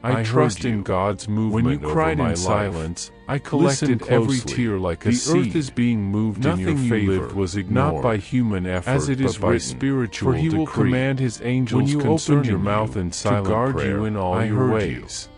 I trust in God's movement. When you cried over my in silence, I collected every closely. tear like a The seed. earth is being moved in your Nothing you favor, lived was ignored, not by human effort, as it is but by written, spiritual for he will decree. command his angels When you concerning opened your mouth in to silent guard prayer, you in all I your heard ways.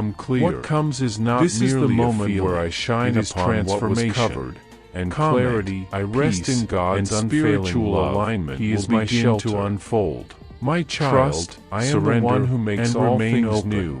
become clear. What comes is not This is merely the a moment feeling. where I shine It is upon what was transformation. covered, and Comment. clarity, I rest peace, in God's and unfailing spiritual love. alignment He is will my begin shelter. to unfold. My child, Trust, I am surrender, the one who makes and all remain things open. new.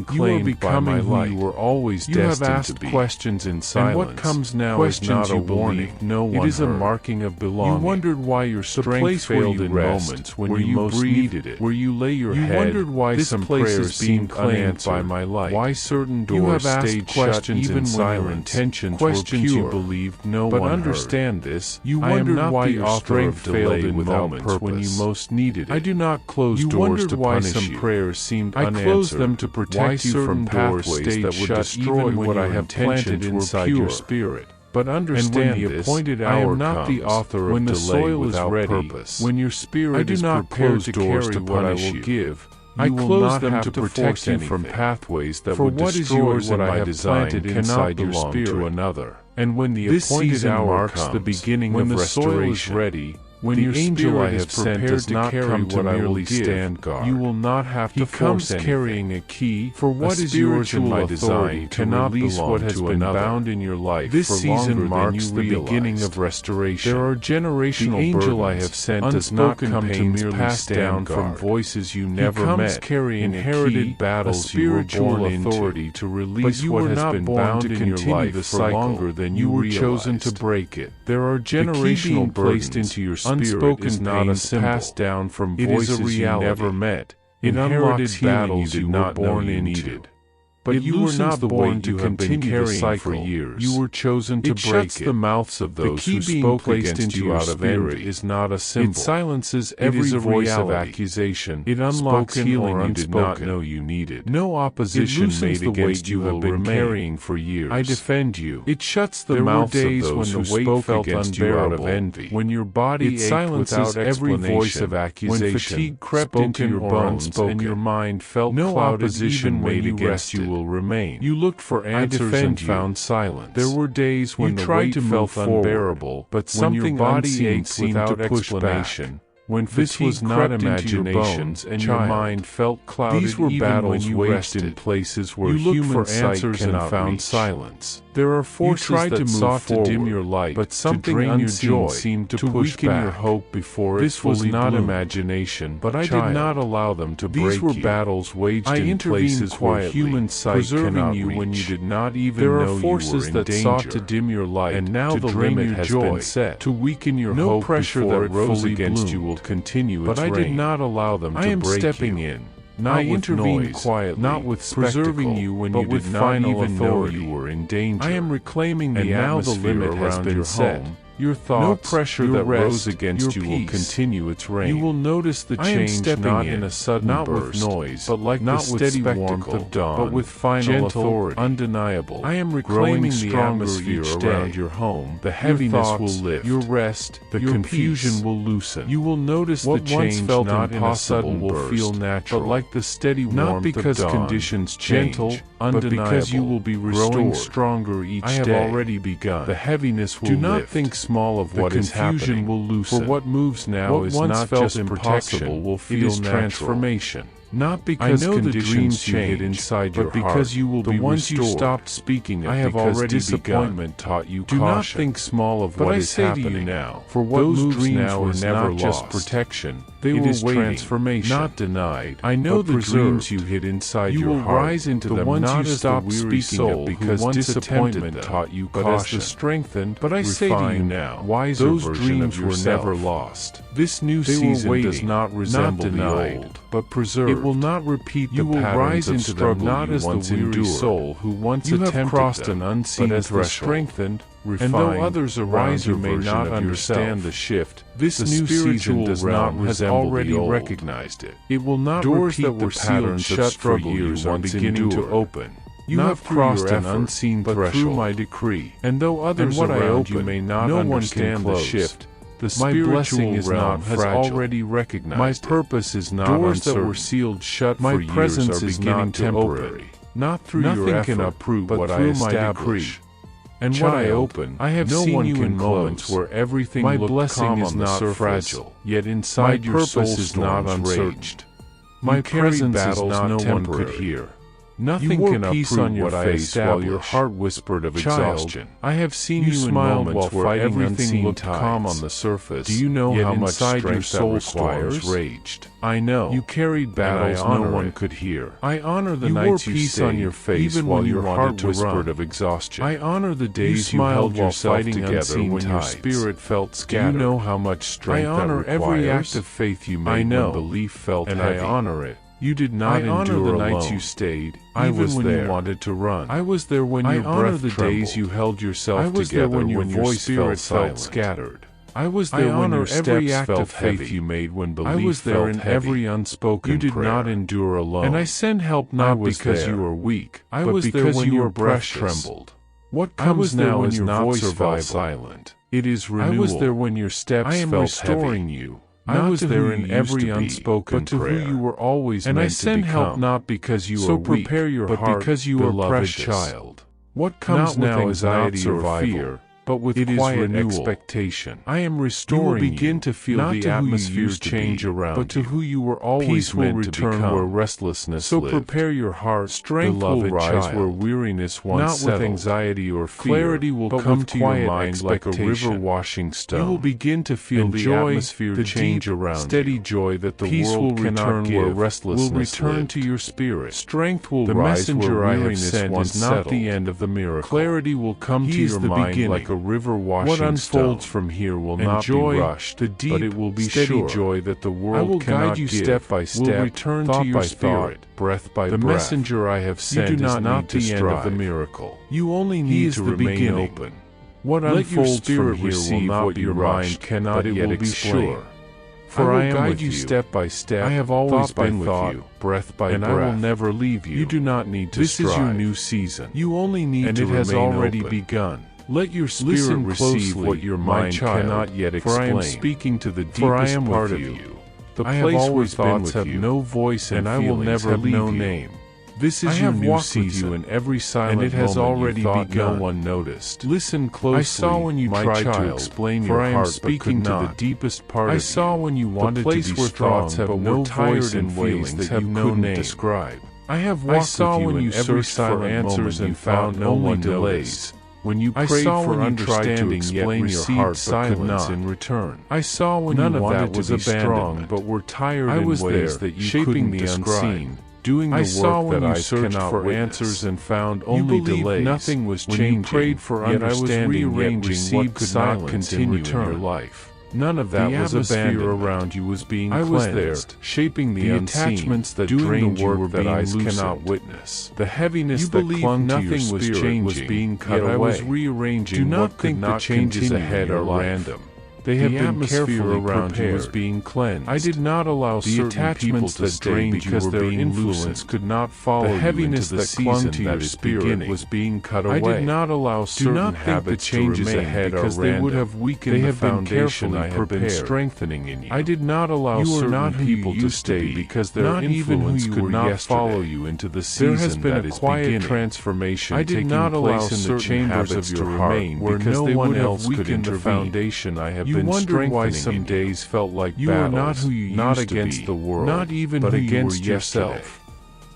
being claimed by my light. You were always destined to be. Questions in silence. And what comes now is not a warning. No one. It is a marking of belonging. You wondered why your strength failed in moments when you most needed it. Where you lay your head. You wondered why some prayers seemed unanswered by my light. Why certain doors stayed shut even when your intentions were pure. You believed no one heard. But understand this. You wondered why your strength failed in moments when you most needed it. I do not not close doors to punish you. Some prayers seemed unanswered. I closed them to protect you from pathways that would destroy what I have planted inside your spirit. But understand this, I am not the author of delay without purpose. When your spirit is prepared to carry what I will give, I close them to protect you from pathways that would destroy what I have planted inside your spirit to another. And when the appointed hour comes, the beginning of restoration, ready, when the angel I have sent does not come to merely stand guard, you will not have to force anything. He comes carrying a key, for what is yours in my design cannot release what has been bound in your life. This season marks the beginning of restoration. There are generational the angel I have sent does not come to merely stand guard. From voices you never met. He comes carrying inherited battles, spiritual authority to release what has been bound in your life for longer than you were chosen to break it. There are generational placed into your unspoken is not a symbol passed down from voices you never met. It unlocks battles you not born in needed. But you were not born to continue the cycle for years. You were chosen to break it. The mouths of those who spoke against you out of envy is not a symbol. It silences every voice of accusation. It unlocks healing you did not know you needed. No opposition made against you have been carrying for years. I defend you. It shuts the mouths of those who spoke against you out of envy. When your body silences every voice of accusation. When fatigue crept into your bones and your mind felt no opposition made against you will remain. You looked for answers and found silence. There were days when the weight felt unbearable, but something body ached without explanation. When this was not imagination and your mind felt clouded. These were battles waged in places where human sight cannot found silence. There are forces that sought to dim your light, but something unseen seemed to weaken your hope before it fully bloomed. This was not imagination, but I did not allow them to break you. These were battles waged in places where human sight cannot reach. When you did not even know you were in danger. There are forces that sought to dim your light, and now the limit has been set. To weaken your hope. No pressure that rose against you will continue its reign. But I did not allow them to break you. I am stepping in. Not with noise, quietly, not with preserving you when you did not even know you were in danger. I am reclaiming the atmosphere now the limit has been set. Your thoughts, no pressure that rose against you will continue its reign. You will notice the change not in a sudden not burst, with noise, but like not the steady warmth of dawn, but with final gentle, authority, undeniable. I am reclaiming the atmosphere around your home. The heaviness will lift. Your rest, the confusion will loosen. You will notice what the change felt not in a sudden will feel natural, but like the steady warmth not because of dawn, conditions change, gentle, undeniable, but because you will be restored, growing stronger each day. I have already begun. The heaviness will lift. Do not think small of what is happening, will loosen. For what moves now is not just impossible, will feel transformation. Not because conditions change inside your heart, but because you will be restored. The ones you stopped speaking of, I have already disappointment taught you caution. Do not think small of what is happening. But I say to you now, for what moves now is not just protection. They were waiting, transformation, not denied. I know the dreams you hid inside your heart. You will rise into the ones you stopped speaking of because disappointment taught you caution. But as the strengthened, but I say to you now, wiser those dreams were never lost. This new season does not resemble the old, but preserved. It will not repeat the patterns of struggle not as the weary soul who once attempted crossed an unseen but as the strengthened, refined, and though others around you may not understand the shift, this new season does not has already recognized it. It will not doors that were sealed shut for years are beginning to open. You have crossed an unseen threshold, through my decree, and though others around you may not understand the shift, the spiritual realm has already recognized my purpose is not doors that were sealed shut my for presence years are beginning to open. Not through your effort, can uproot but what through my decree. And what I open, I have no seen you in moments where everything my blessing is not surface, fragile, yet inside your soul is not unraged. My presence is not no temporary. One could hear. Nothing can uproot on your face while your heart whispered of exhaustion. I have seen you in moments where everything looked calm on the surface. Do you know how much strength your soul requires? Raged. I know. You carried battles no one could hear. I honor the nights you stayed on your face even while your heart whispered of exhaustion. I honor the days you held yourself together when your spirit felt scattered. Do you know how much strength I honor every act of faith you made when belief felt heavy. I honor it. You did not endure the nights you stayed, even when you wanted to run. I was there when your breath trembled. I honor the days you held yourself together when your voice felt scattered. I was there when your steps felt heavy. You made when belief I was there in heavy. Every unspoken You did prayer. Not endure alone. And I send help not because you were weak, but because your breath trembled. What comes now is not voice fell silent. It is renewal. I was there when your steps felt restoring heavy. You. I was there in every unspoken prayer. Who you were always and meant I send to help not because you are weak, prepare your but heart, because you are precious child. What comes not now is anxiety or fear, but with quiet expectation. I am restoring you. Will begin to feel the atmosphere change around you, but to who you were always meant to become. Where restlessness lived. Prepare your heart. Strength will rise child. Where weariness once not settled. With anxiety or fear. Clarity will come to your mind like a river washing stone. You will begin to feel the atmosphere change around you. Steady joy that the world cannot give. Where restlessness will return lived. To your spirit. Strength will rise. The messenger I have sent is not the end of the miracle. Clarity will come to your mind like a river washing what unfolds stone. From here will and not joy, be rushed, the deep, but it will be steady sure. Joy that the world I will guide you give, step by step, will return to your spirit, thought, breath by the breath. The messenger I have sent you do not is not the end of the miracle. You only need to remain beginning. Open. What let unfolds your spirit from here will not what be your mind cannot yet will explain. Sure. For I will guide you step by step. I have always been with you, breath by breath, and I will never leave you. You do not need to strive. This is your new season. You only need and to remain open. And it has already begun. Let your spirit receive what your mind cannot yet explain. For I am speaking to the deepest part of you. The place where thoughts have no voice and I will never leave no name. This is your new season, you in every silent and it has already begun. No one noticed. Listen closely. I saw when you tried to explain your heart, speaking to the deepest part of you. I saw when you wanted to be strong, but no voice and feelings that have no name describe. I have walked with you in every silent answers and found no one delays. When you prayed for understanding, yet received silence in return. I saw when none you wanted to be strong, but were tired in ways that you shaping the unseen, doing the work that I searched for answers and found only delays. Nothing was changing. You prayed for understanding, yet received silence in return. Your life. None of that was abandoned. Around you was being cleansed. I was there, shaping the attachments that drained the work that eyes cannot witness. The heaviness that clung to your spirit was being cut away. I was rearranging. Do not think the changes ahead are random. They have been carefully around you was being cleansed. I did not allow the attachments that drained because their influence could not follow the heaviness that clung to your spirit was being cut away. I did not allow certain habits changes ahead because they would have weakened the foundation I have been strengthening in you. I did not allow certain people to stay because their influence could not follow you into the season that is beginning. There has been a quiet transformation taking place in the chambers of your heart where no one else could intervene. I have you wondered why some days felt like you battles, are not who you not used against to be, the world, not even but who against you yourself.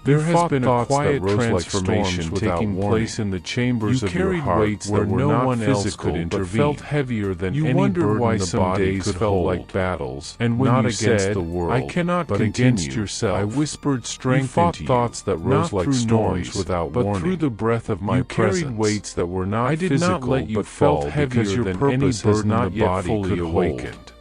There has been a quiet transformation taking place in the chambers of your heart where no one else could intervene. Felt heavier than you any wondered why some days felt like battles, and when not you against said, the world, I cannot but against yourself. I whispered strength into you, thoughts that rose like storms without warning, but through the breath of my presence. You carried weights that were not I did physical, not let you but felt heavier than any burden not yet fully awakened.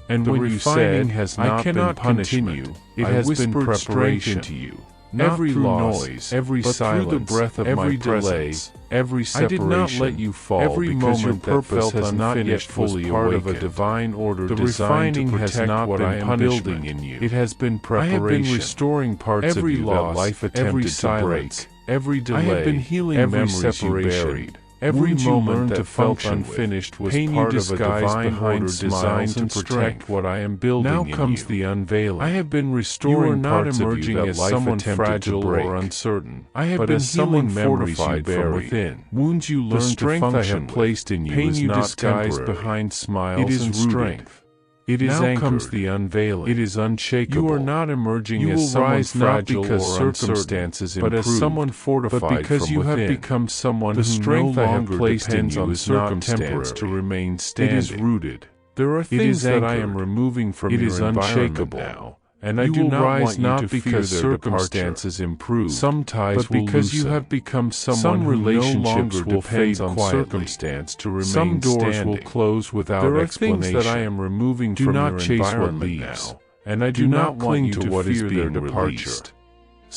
And when you said, has not I cannot continue, it has been preparation to you. Every loss, noise, every but silence, through the breath of every my presence, delay, every separation, I did not let you fall every because moment your purpose has not yet fully part awakened. Of a divine order the refining to has not what been I am building in you. It has been preparation. I have been restoring parts every of you loss, that life attempted every silence, to break, every delay, I have been healing every memories separation. You buried. Every moment that felt unfinished was part of a divine order designed to protect what I am building in you. Now comes the unveiling. I have been restoring parts of you that life attempted fragile or uncertain. I have been healing fortified from within. Wounds you learned to function I have placed in you pain is you not disguised behind smiles and strength. It is now anchored. Comes the unveiling. It is unshakable. You are not emerging you as someone fragile not because or circumstances improve, but as someone fortified but because from you within. Have become someone the strength no I have placed in you is not temporary to remain standing. It is rooted. There are things that I am removing from your environment now. And I do not rise not because circumstances improve, some ties but because you have become someone who no longer depends on circumstance to remain some doors standing. Will close without there are explanation. Things that I am removing do from not your chase environment what leaves, now, and I do not cling to what is being departure.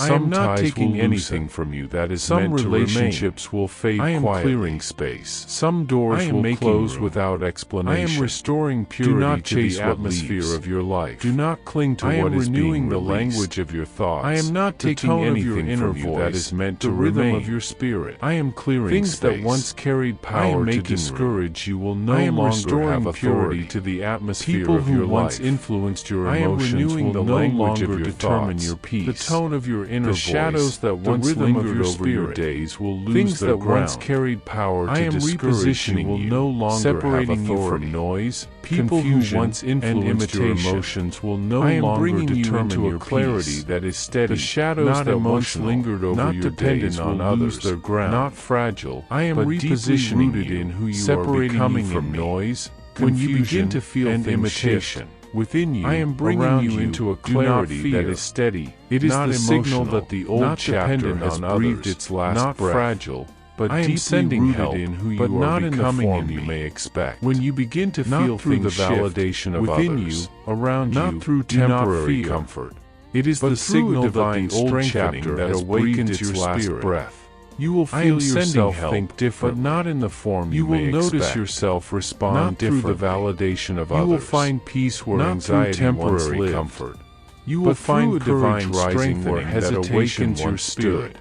I am not taking anything from you that is meant to remain. Some relationships will fade quietly. I am clearing space. Some doors will close without explanation. I am restoring purity to the atmosphere of your life. Do not cling to what is being released. The language of your thoughts. I am not taking anything from you that is meant to remain. The rhythm of your spirit. I am clearing things that once carried power to discourage you will no longer have authority to the atmosphere of your life. People who once influenced your emotions will no longer determine your peace. The tone of your inner voice, the shadows that once lingered over your days will lose their ground. Things that once carried power to discourage you will no longer have authority. From noise, people who once influenced your emotions will no longer determine your clarity that is steady. The shadows that once lingered over your days will lose their ground. Not fragile, I am repositioning rooted in who you are becoming from noise, confusion, and imitation. Within you, I am bringing you into a clarity that is steady. It is the signal that the old chapter has breathed its last breath. Not fragile, but deeply rooted in who you are becoming and you may expect. When you begin to feel things the validation of within you, around you, not through temporary comfort. It is the signal that the old chapter that awakens your last breath. You will feel yourself think different, but not in the form you may expect. You will notice yourself respond differently. Not through the validation of others. You will find peace where anxiety once lived. Comfort. You will find divine strength where hesitation once stood.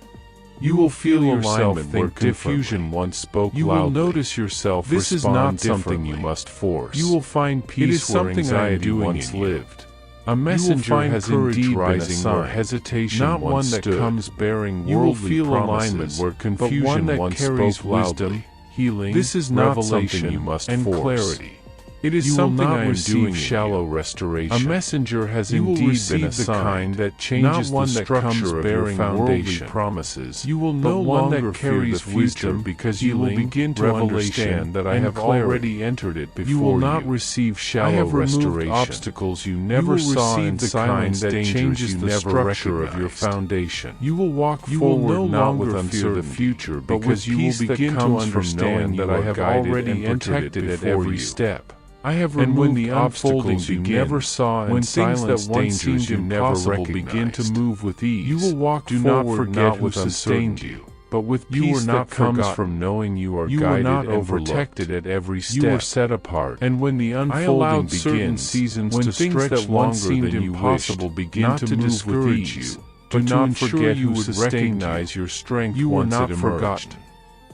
You will feel yourself where confusion once spoke loudly. You will notice yourself respond differently. This is not something you must force. You will find peace where anxiety once lived. A messenger has indeed been assigned, where hesitation not one that comes bearing worldly promises, where confusion but one that carries wisdom, healing, this is not something you must force. Clarity. It is something I am doing shallow restoration. A messenger has indeed been assigned, the kind that changes not one the structure of your foundation. Promises. You will no longer carries wisdom because you will begin to understand that I have already entered it before you. You will not receive shallow restoration. Obstacles you never saw in silence that changes the structure of your foundation. You will walk forward not with uncertain future, but because you will begin to understand that I have already entered it at every step. I have removed the obstacles you never saw and things that once seemed impossible begin to move with ease. You will walk forward not with uncertainty, but with peace that comes from knowing you are guided and protected at every step. You are set apart, and when the unfolding begins, seasons when things that once seemed impossible begin to move with ease, do not forget you would recognize your strength once it emerged.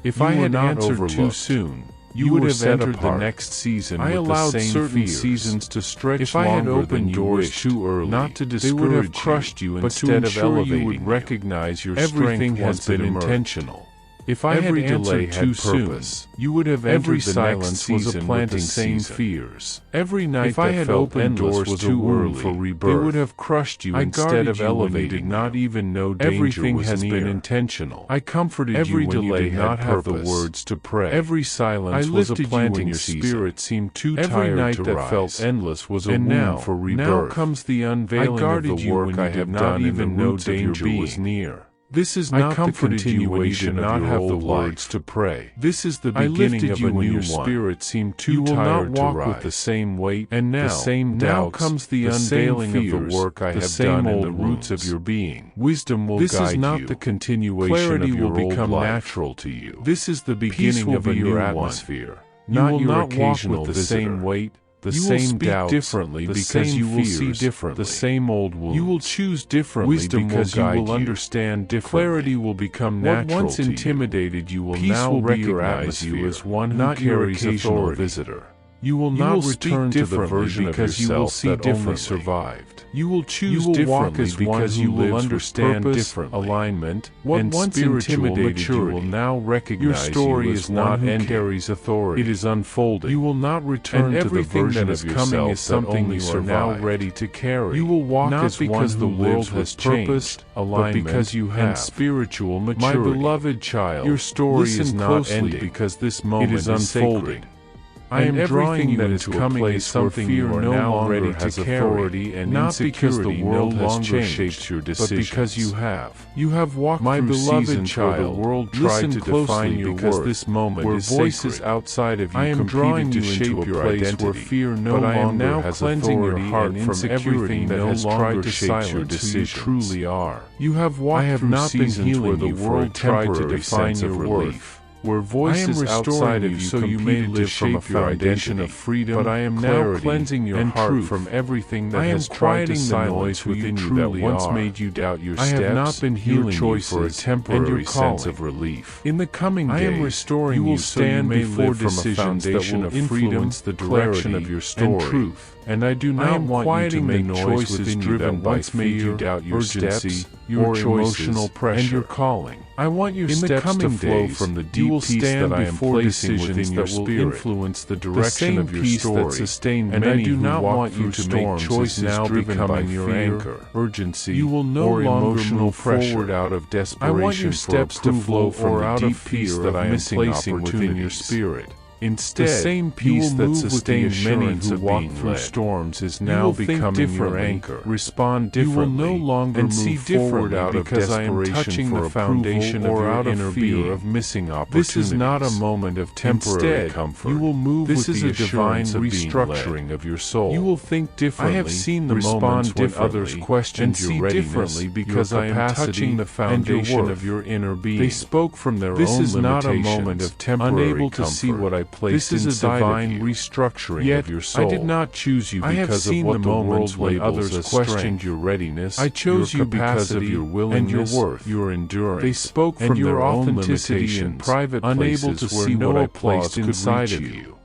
If I had answered too soon, you would have entered the next season with the same certain seasons to stretch if I had opened doors too early, not to discourage they would have crushed you, instead of elevating you would recognize your everything has been intentional. If I had answered too soon, you would have entered the next season with the same fears. Every night if I had opened doors too early for rebirth, they would have crushed you instead of elevating. Not even know danger was near. Been intentional. I comforted every you when delay you did not have the words to pray. Every silence was a planting. Your spirit seemed too tired to rise. Every night that felt endless was a wound for rebirth. Now comes the unveiling of the work I have done, even no danger was near. This is not the continuation of your old words to pray. This is the beginning of a new one. Your spirit seemed too tired to rise. You will not walk with the same weight, and now, the same doubts, comes the unveiling of the work I have done in the roots of your being. Wisdom will guide you. This is not the continuation of your old life. Clarity will become natural to you. This is the beginning of a new atmosphere. Not your occasional with the same weight. The same doubts differently because you will see differently. The same old wounds. You will choose differently because you will understand differently. Clarity will become natural to you. What once intimidated you will now recognize you as one who carries authority. Visitor. You will not return to the version because you will see differently survived. You will choose differently because you will understand differently. Alignment, what once intimidated you will now recognize your story is not and carries authority. It is unfolding. You will not return to the version that is coming as something you are now ready to carry. You will walk not as because the world has changed, but because you have spiritual maturity. My beloved child, your story is not ending because this moment is unfolding. I am and drawing everything you that is into a coming place is where something fear you are no now longer ready has to carry, authority and not because the insecurity world no has longer changed, shapes your but decisions. because you have. You have walked My through beloved seasons child, where the world tried listen to closely define your because worth, this moment where is voices sacred. outside of you I am competed drawing to you shape into a your place identity, where fear no but I am longer now has cleansing your authority heart and from insecurity everything that no has longer tried to shapes your silence who you decisions. truly are. You have walked I have through not been seasons where healing the you for a world tried to temporary define sense your of worth, relief, where voices outside of you so you may competed to live from a shape your foundation identity, of freedom, but I am now clarity, cleansing your and heart truth. from everything that I am has tried to quieting the silence noise who within you you that truly once are. made you doubt your I steps, have not been your healing you choices, for a temporary and your sense calling. of relief. In the coming I days, am restoring you will you so you stand may before live from a decisions foundation that will of freedom, influence the direction clarity, of your story, and truth. And I do I not am want you to quieting make the noise choices within you driven that by once made you fear, doubt your urgency, steps, your or choices, emotional pressure, and your calling. I want your In the steps coming to flow days, from the you deep will peace stand that I am before placing decisions within your that will spirit, influence the the direction same of your peace story, that sustained and many I do who not walked want you through to make storms choices is now driven by becoming your fear, anchor. urgency. You will no or longer emotional move pressure. forward out of I desperation want your for steps to approval flow from or the out deep of peace fear that of I am missing placing within your opportunities. spirit. Instead, The same you peace will that move with the sustained many assurance who of walk being through led. storms is You now will think becoming your differently, anchor. respond You will differently, no longer and move see forward differently out of because I am desperation touching for the foundation approval of or your out of inner fear being. of missing opportunities. This is not a moment of temporary Instead, comfort. you will move This with is the a divine assurance of being restructuring led. of your soul. You will think differently, I have seen the respond moments when differently, others questioned and your see readiness, differently your because I am capacity, touching the and your foundation worth. of your inner being. They spoke from their This own is not a limitations, moment of temporary unable to see comfort. what I placed This is a inside divine of you. restructuring Yet, of your soul. I did not choose you I have because of seen what the the moments world when labels others as questioned strength. your readiness, I chose your you because of capacity, your willingness, and your worth, your endurance. They spoke and from your their own authenticity in limitations, private unable places to where see no what I applause placed could inside reach of you. you.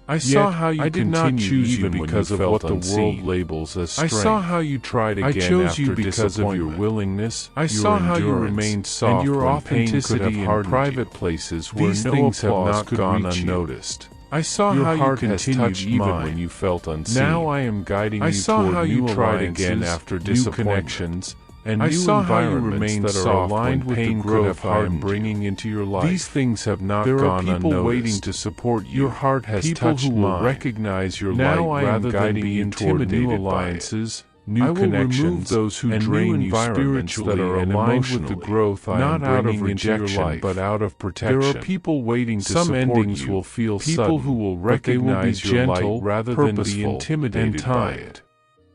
I saw Yet, how you I did not continued choose you even when because you of felt what the unseen. world labels as I strength. saw how you tried again I chose after you because of your disappointment. willingness, I your saw how you endurance, remained soft and your when pain could authenticity have in hardened private you. places where These no things have applause not could gone reach unnoticed. I saw Your how heart you has continued touched even mine. when you felt unseen. Now I am guiding I you saw toward how new you tried alliances, again after new disappointment, connections, and I new saw how you environments remained that are soft aligned when with pain the could growth have I am hardened bringing into your life. These things have not There gone are people unnoticed. waiting to support you. Your heart has people touched who will mine. recognize your Now light I am rather than guiding be you toward intimidated new by it. alliances, new I will remove connections, those who and drain new you environments spiritually that are and aligned with emotionally, the growth I not am out of bringing into your rejection, life, but out of protection. There are people waiting to Some support endings you, will feel people sudden, who will but they will be recognize your gentle light rather purposeful, than be intimidated and by timed. it.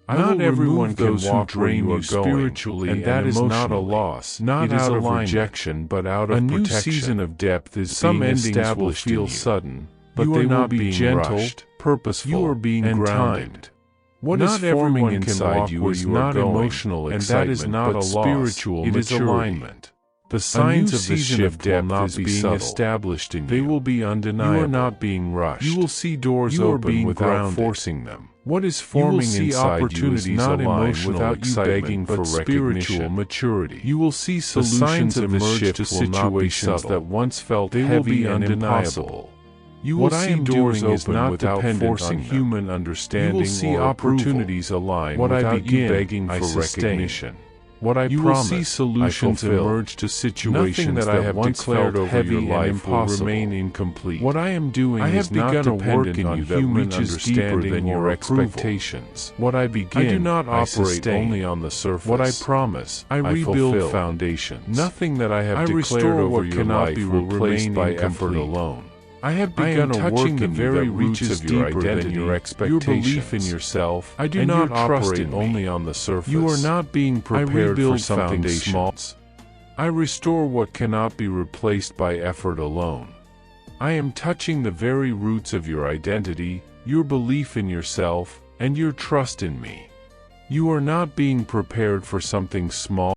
I Not will everyone remove can those who walk where drain you you are going, spiritually and that is not a emotionally. loss. Not It is out of alignment. rejection, but out of A new protection. season of depth is Some being endings will established feel in you. sudden, but You they are will not be being gentle, rushed. purposeful, You are being and grounded. timed. What Not is forming everyone can inside walk you where is you are not going, emotional and excitement, that is not but a loss. spiritual It is maturity. alignment. The signs of the season of shift will depth not is be being subtle. established in They you. will be undeniable. You are not being rushed. You will see doors You are open being without grounded. forcing them. What is You will forming see inside opportunities you is not align emotional without you excitement, begging but for spiritual recognition. maturity. You will see The solutions signs of the emerge shift to will not be situations subtle. that once felt They will heavy be and undeniable. impossible. You will What I see am doors doing is open not without dependent forcing on them. human understanding You will see or opportunities approval. align What I without begin, you begging I for sustain. recognition. What I You will promise, see solutions I fulfill. emerge to situations Nothing that I have once declared felt over heavy your and life impossible. will remain incomplete. What I am doing I is have not begun a work dependent in on you that human reaches deeper understanding than your or approval. expectations. What I begin, I do not I operate sustain. only on the surface. What I promise, I rebuild fulfill. foundations. Nothing that I have I declared restore over what your cannot life be will replaced remain by incomplete. effort alone. I have I am begun a touching work the in you very that reaches reaches your deeper than identity, your your expectations. belief in yourself, I do and not your trust operate in me. only on the surface. You are not being prepared for rebuild something small. foundations. I restore what cannot be replaced by effort alone. I am touching the very roots of your identity, your belief in yourself, and your trust in me. You are not being prepared for something small.